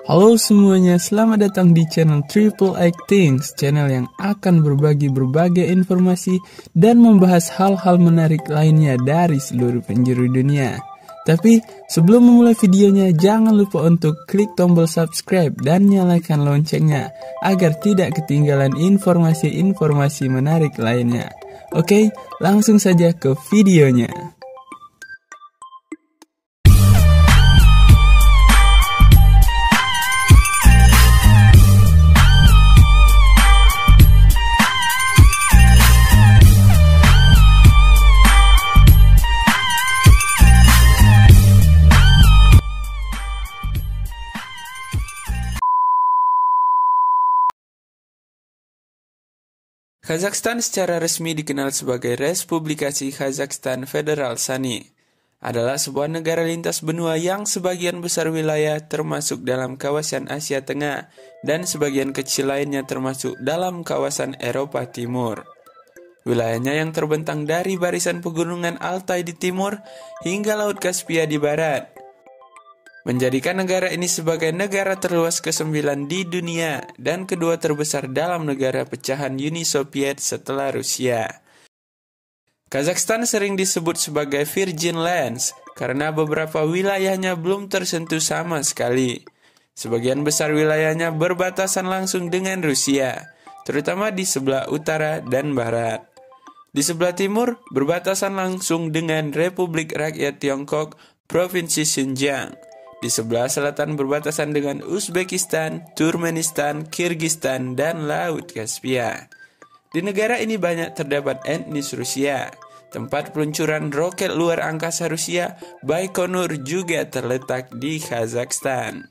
Halo semuanya, selamat datang di channel Triple X Things, channel yang akan berbagi berbagai informasi dan membahas hal-hal menarik lainnya dari seluruh penjuru dunia. Tapi sebelum memulai videonya, jangan lupa untuk klik tombol subscribe dan nyalakan loncengnya agar tidak ketinggalan informasi-informasi menarik lainnya. Oke, langsung saja ke videonya. Kazakhstan secara resmi dikenal sebagai Respublikasi Kazakhstan Federal Sani, adalah sebuah negara lintas benua yang sebagian besar wilayah termasuk dalam kawasan Asia Tengah dan sebagian kecil lainnya termasuk dalam kawasan Eropa Timur. Wilayahnya yang terbentang dari barisan pegunungan Altai di timur hingga Laut Kaspia di barat, menjadikan negara ini sebagai negara terluas ke-9 di dunia dan kedua terbesar dalam negara pecahan Uni Soviet setelah Rusia. Kazakhstan sering disebut sebagai Virgin Lands karena beberapa wilayahnya belum tersentuh sama sekali. Sebagian besar wilayahnya berbatasan langsung dengan Rusia, terutama di sebelah utara dan barat. Di sebelah timur berbatasan langsung dengan Republik Rakyat Tiongkok, Provinsi Xinjiang. Di sebelah selatan berbatasan dengan Uzbekistan, Turkmenistan, Kirgistan, dan Laut Kaspia. Di negara ini banyak terdapat etnis Rusia. Tempat peluncuran roket luar angkasa Rusia, Baikonur, juga terletak di Kazakhstan.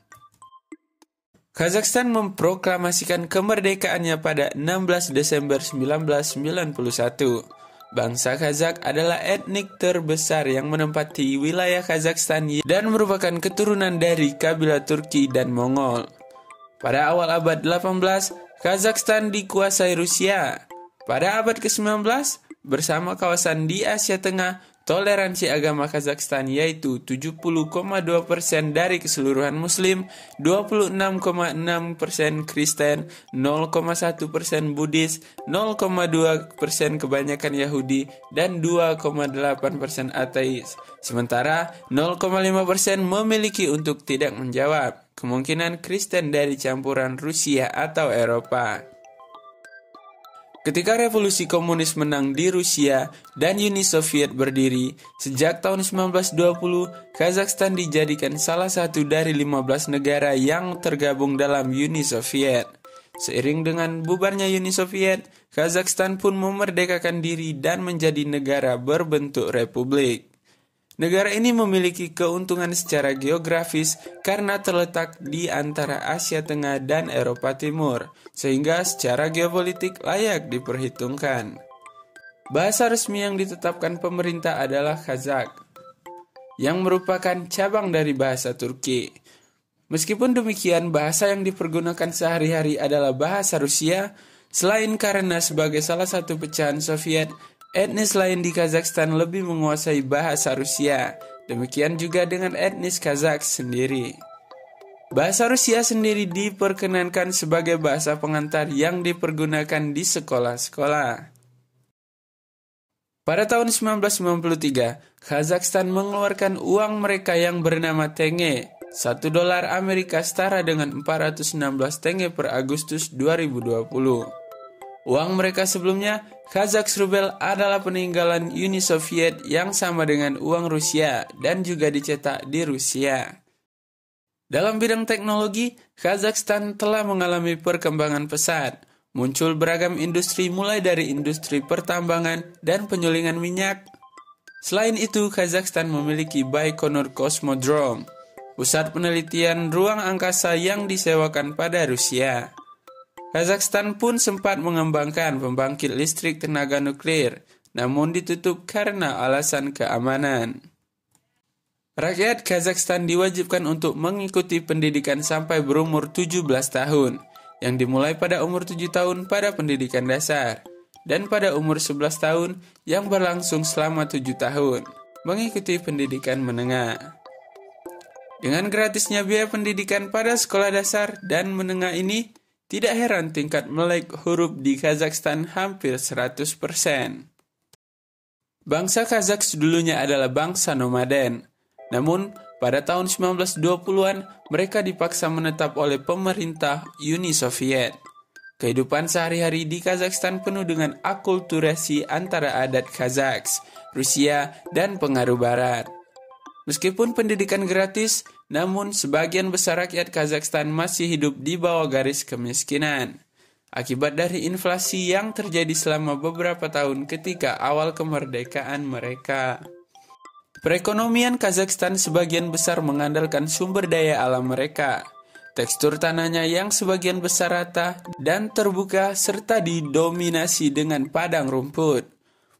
Kazakhstan memproklamasikan kemerdekaannya pada 16 Desember 1991. Bangsa Kazakh adalah etnik terbesar yang menempati wilayah Kazakhstan dan merupakan keturunan dari kabilah Turki dan Mongol. Pada awal abad 18, Kazakhstan dikuasai Rusia. Pada abad ke-19, bersama kawasan di Asia Tengah, toleransi agama Kazakhstan yaitu 70,2% dari keseluruhan Muslim, 26,6% Kristen, 0,1% Buddhis, 0,2% kebanyakan Yahudi, dan 2,8% ateis. Sementara 0,5% memiliki untuk tidak menjawab, kemungkinan Kristen dari campuran Rusia atau Eropa. Ketika revolusi komunis menang di Rusia dan Uni Soviet berdiri, sejak tahun 1920, Kazakhstan dijadikan salah satu dari 15 negara yang tergabung dalam Uni Soviet. Seiring dengan bubarnya Uni Soviet, Kazakhstan pun memerdekakan diri dan menjadi negara berbentuk republik. Negara ini memiliki keuntungan secara geografis karena terletak di antara Asia Tengah dan Eropa Timur, sehingga secara geopolitik layak diperhitungkan. Bahasa resmi yang ditetapkan pemerintah adalah Kazakh, yang merupakan cabang dari bahasa Turki. Meskipun demikian, bahasa yang dipergunakan sehari-hari adalah bahasa Rusia, selain karena sebagai salah satu pecahan Soviet, etnis lain di Kazakhstan lebih menguasai bahasa Rusia. Demikian juga dengan etnis Kazakh sendiri. Bahasa Rusia sendiri diperkenankan sebagai bahasa pengantar yang dipergunakan di sekolah-sekolah. Pada tahun 1993, Kazakhstan mengeluarkan uang mereka yang bernama tenge. $1 Amerika setara dengan 416 tenge per Agustus 2020. Uang mereka sebelumnya, Kazakh Ruble, adalah peninggalan Uni Soviet yang sama dengan uang Rusia dan juga dicetak di Rusia. Dalam bidang teknologi, Kazakhstan telah mengalami perkembangan pesat. Muncul beragam industri mulai dari industri pertambangan dan penyulingan minyak. Selain itu, Kazakhstan memiliki Baikonur Cosmodrome, pusat penelitian ruang angkasa yang disewakan pada Rusia. Kazakhstan pun sempat mengembangkan pembangkit listrik tenaga nuklir, namun ditutup karena alasan keamanan. Rakyat Kazakhstan diwajibkan untuk mengikuti pendidikan sampai berumur 17 tahun, yang dimulai pada umur 7 tahun pada pendidikan dasar, dan pada umur 11 tahun yang berlangsung selama 7 tahun, mengikuti pendidikan menengah. Dengan gratisnya biaya pendidikan pada sekolah dasar dan menengah ini, tidak heran tingkat melek huruf di Kazakhstan hampir 100%. Bangsa Kazakh dulunya adalah bangsa nomaden. Namun, pada tahun 1920-an, mereka dipaksa menetap oleh pemerintah Uni Soviet. Kehidupan sehari-hari di Kazakhstan penuh dengan akulturasi antara adat Kazakh, Rusia, dan pengaruh Barat. Meskipun pendidikan gratis, namun sebagian besar rakyat Kazakhstan masih hidup di bawah garis kemiskinan. Akibat dari inflasi yang terjadi selama beberapa tahun ketika awal kemerdekaan mereka. Perekonomian Kazakhstan sebagian besar mengandalkan sumber daya alam mereka. Tekstur tanahnya yang sebagian besar rata dan terbuka serta didominasi dengan padang rumput,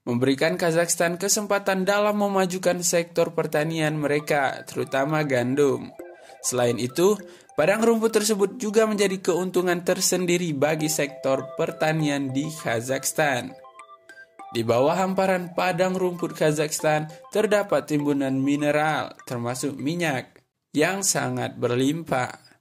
memberikan Kazakhstan kesempatan dalam memajukan sektor pertanian mereka, terutama gandum. Selain itu, padang rumput tersebut juga menjadi keuntungan tersendiri bagi sektor pertanian di Kazakhstan. Di bawah hamparan padang rumput Kazakhstan terdapat timbunan mineral, termasuk minyak, yang sangat berlimpah.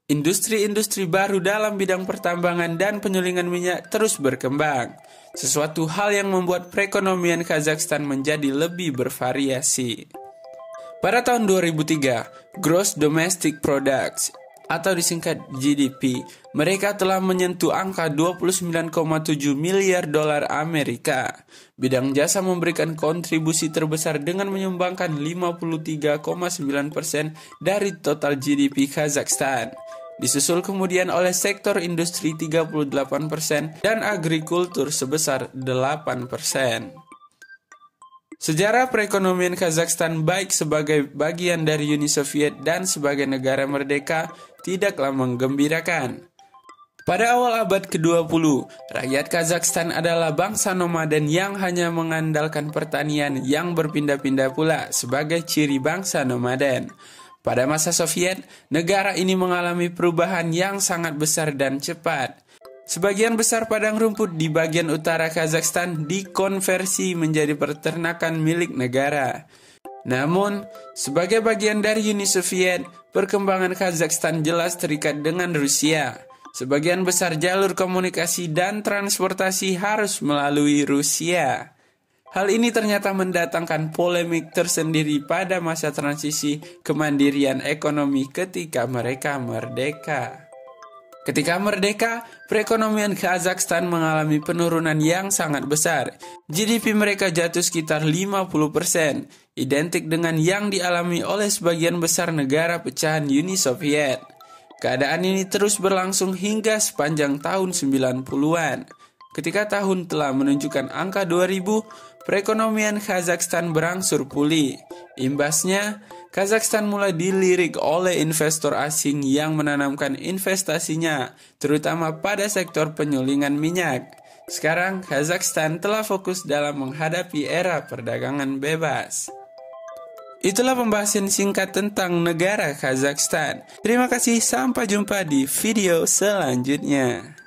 Industri-industri baru dalam bidang pertambangan dan penyulingan minyak terus berkembang, sesuatu hal yang membuat perekonomian Kazakhstan menjadi lebih bervariasi. Pada tahun 2003, Gross Domestic Products atau disingkat GDP, mereka telah menyentuh angka 29,7 miliar dolar Amerika. Bidang jasa memberikan kontribusi terbesar dengan menyumbangkan 53,9% dari total GDP Kazakhstan. Disusul kemudian oleh sektor industri 38% dan agrikultur sebesar 8%. Sejarah perekonomian Kazakhstan baik sebagai bagian dari Uni Soviet dan sebagai negara merdeka tidaklah menggembirakan. Pada awal abad ke-20, rakyat Kazakhstan adalah bangsa nomaden yang hanya mengandalkan pertanian yang berpindah-pindah pula sebagai ciri bangsa nomaden. Pada masa Soviet, negara ini mengalami perubahan yang sangat besar dan cepat. Sebagian besar padang rumput di bagian utara Kazakhstan dikonversi menjadi peternakan milik negara. Namun, sebagai bagian dari Uni Soviet, perkembangan Kazakhstan jelas terikat dengan Rusia. Sebagian besar jalur komunikasi dan transportasi harus melalui Rusia. Hal ini ternyata mendatangkan polemik tersendiri pada masa transisi kemandirian ekonomi ketika mereka merdeka. Ketika merdeka, perekonomian Kazakhstan mengalami penurunan yang sangat besar. GDP mereka jatuh sekitar 50%, identik dengan yang dialami oleh sebagian besar negara pecahan Uni Soviet. Keadaan ini terus berlangsung hingga sepanjang tahun 90-an. Ketika tahun telah menunjukkan angka 2000, perekonomian Kazakhstan berangsur pulih. Imbasnya, Kazakhstan mulai dilirik oleh investor asing yang menanamkan investasinya, terutama pada sektor penyulingan minyak. Sekarang, Kazakhstan telah fokus dalam menghadapi era perdagangan bebas. Itulah pembahasan singkat tentang negara Kazakhstan. Terima kasih, sampai jumpa di video selanjutnya.